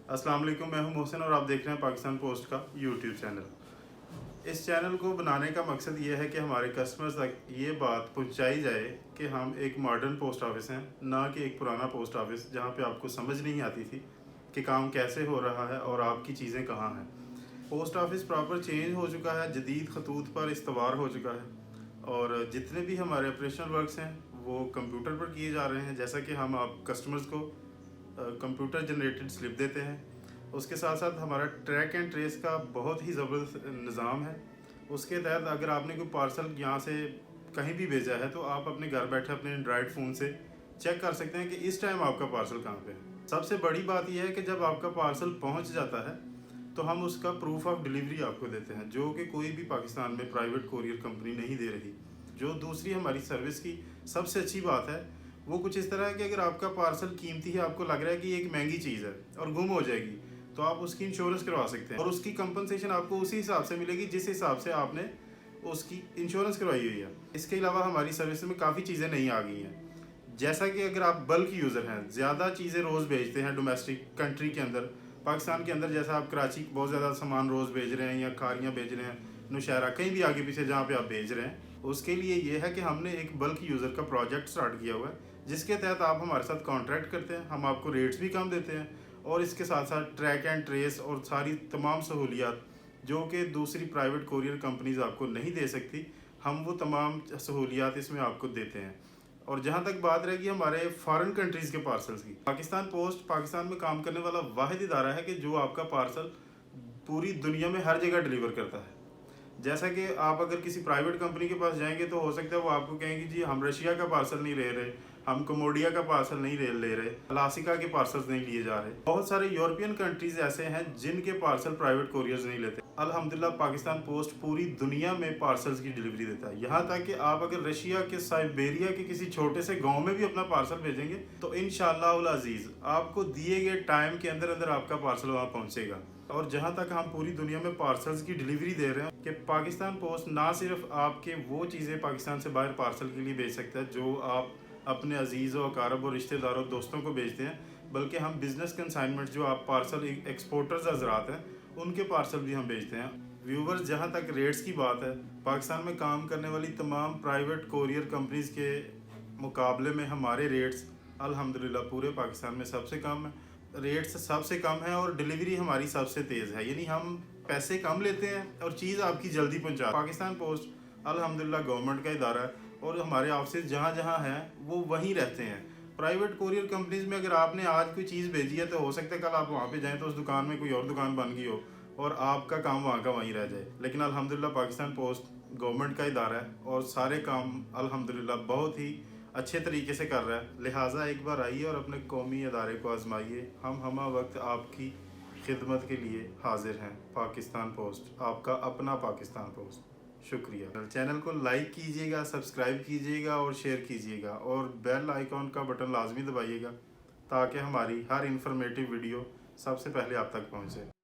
अस्सलाम वालेकुम, मैं हूं मोहसिन और आप देख रहे हैं पाकिस्तान पोस्ट का यूट्यूब चैनल। इस चैनल को बनाने का मकसद ये है कि हमारे कस्टमर्स तक ये बात पहुंचाई जाए कि हम एक मॉडर्न पोस्ट ऑफिस हैं, ना कि एक पुराना पोस्ट ऑफिस जहां पे आपको समझ नहीं आती थी कि काम कैसे हो रहा है और आपकी चीज़ें कहाँ हैं। पोस्ट ऑफिस प्रॉपर चेंज हो चुका है, जदीद खतूत पर इस्तवार हो चुका है और जितने भी हमारे ऑपरेशनल वर्क्स हैं वो कंप्यूटर पर किए जा रहे हैं। जैसा कि हम आप कस्टमर्स को कंप्यूटर जनरेटेड स्लिप देते हैं। उसके साथ साथ हमारा ट्रैक एंड ट्रेस का बहुत ही ज़बरदस्त निज़ाम है। उसके तहत अगर आपने कोई पार्सल यहाँ से कहीं भी भेजा है तो आप अपने घर बैठे अपने एंड्रॉयड फ़ोन से चेक कर सकते हैं कि इस टाइम आपका पार्सल कहाँ पे है। सबसे बड़ी बात यह है कि जब आपका पार्सल पहुँच जाता है तो हम उसका प्रूफ ऑफ डिलीवरी आपको देते हैं, जो कि कोई भी पाकिस्तान में प्राइवेट कोरियर कंपनी नहीं दे रही। जो दूसरी हमारी सर्विस की सबसे अच्छी बात है वो कुछ इस तरह है कि अगर आपका पार्सल कीमती है, आपको लग रहा है कि ये एक महंगी चीज़ है और गुम हो जाएगी, तो आप उसकी इंश्योरेंस करवा सकते हैं और उसकी कंपनसेशन आपको उसी हिसाब से मिलेगी जिस हिसाब से आपने उसकी इंश्योरेंस करवाई हुई है। इसके अलावा हमारी सर्विस में काफ़ी चीज़ें नई आ गई हैं, जैसा कि अगर आप बल्क यूज़र हैं, ज़्यादा चीज़ें रोज़ भेजते हैं डोमेस्टिक कंट्री के अंदर, पाकिस्तान के अंदर, जैसा आप कराची बहुत ज़्यादा सामान रोज़ भेज रहे हैं या खारियाँ भेज रहे हैं, नौशहरा, कहीं भी आगे पीछे जहाँ पे आप भेज रहे हैं, उसके लिए ये है कि हमने एक बल्क यूज़र का प्रोजेक्ट स्टार्ट किया हुआ है, जिसके तहत आप हमारे साथ कॉन्ट्रैक्ट करते हैं, हम आपको रेट्स भी कम देते हैं और इसके साथ साथ ट्रैक एंड ट्रेस और सारी तमाम सहूलियात जो कि दूसरी प्राइवेट कोरियर कंपनीज आपको नहीं दे सकती, हम वो तमाम सहूलियात इसमें आपको देते हैं। और जहाँ तक बात रहेगी हमारे फॉरेन कंट्रीज़ के पार्सल्स की, पाकिस्तान पोस्ट पाकिस्तान में काम करने वाला वाहिद इदारा है कि जो आपका पार्सल पूरी दुनिया में हर जगह डिलीवर करता है। जैसा कि आप अगर किसी प्राइवेट कंपनी के पास जाएंगे तो हो सकता है वो आपको कहेंगे जी हम रशिया का पार्सल नहीं ले रहे, हम कमोडिया का पार्सल नहीं ले रहे, अलास्का के पार्सल्स नहीं लिए जा रहे। बहुत सारे यूरोपियन कंट्रीज ऐसे हैं जिनके पार्सल प्राइवेट कोरियर्स नहीं लेते। अल्हम्दुलिल्लाह पाकिस्तान पोस्ट पूरी दुनिया में पार्सल्स की डिलीवरी देता है। यहाँ तक कि आप अगर रशिया के साइबेरिया के किसी छोटे से गाँव में भी अपना पार्सल भेजेंगे तो इंशाअल्लाह उल अजीज़ आपको दिए गए टाइम के अंदर अंदर आपका पार्सल वहाँ पहुँचेगा। और जहाँ तक हम पूरी दुनिया में पार्सल्स की डिलीवरी दे रहे हैं कि पाकिस्तान पोस्ट ना सिर्फ आपके वो चीज़ें पाकिस्तान से बाहर पार्सल के लिए भेज सकता है जो आप अपने अजीज़ व अकारब और रिश्तेदारों दोस्तों को भेजते हैं, बल्कि हम बिज़नेस कंसाइनमेंट जो आप पार्सल एक्सपोर्टर्स हजरात हैं उनके पार्सल भी हम भेजते हैं। व्यूवर्स, जहाँ तक रेट्स की बात है, पाकिस्तान में काम करने वाली तमाम प्राइवेट कोरियर कंपनीज़ के मुकाबले में हमारे रेट्स अल्हम्दुलिल्लाह पूरे पाकिस्तान में सबसे कम है। रेट्स सबसे कम है और डिलीवरी हमारी सबसे तेज़ है, यानी हम पैसे कम लेते हैं और चीज़ आपकी जल्दी पहुंचा। पाकिस्तान पोस्ट अल्हम्दुलिल्लाह गवर्नमेंट का इदारा है और हमारे ऑफिस जहाँ जहाँ हैं वो वहीं रहते हैं। प्राइवेट कोरियर कंपनीज में अगर आपने आज कोई चीज़ भेजी है तो हो सकता है कल आप वहाँ पे जाएँ तो उस दुकान में कोई और दुकान बन गई हो और आपका काम वहाँ का वहीं रह जाए। लेकिन अल्हम्दुलिल्लाह पाकिस्तान पोस्ट गवर्नमेंट का इदारा है और सारे काम अल्हम्दुलिल्लाह बहुत ही अच्छे तरीके से कर रहा है। लिहाजा एक बार आइए और अपने कौमी अदारे को आजमाइए। हम हमा वक्त आपकी खिदमत के लिए हाजिर हैं। पाकिस्तान पोस्ट, आपका अपना पाकिस्तान पोस्ट। शुक्रिया। चैनल को लाइक कीजिएगा, सब्सक्राइब कीजिएगा और शेयर कीजिएगा और बेल आइकॉन का बटन लाजमी दबाइएगा ताकि हमारी हर इंफॉर्मेटिव वीडियो सबसे पहले आप तक पहुँचे।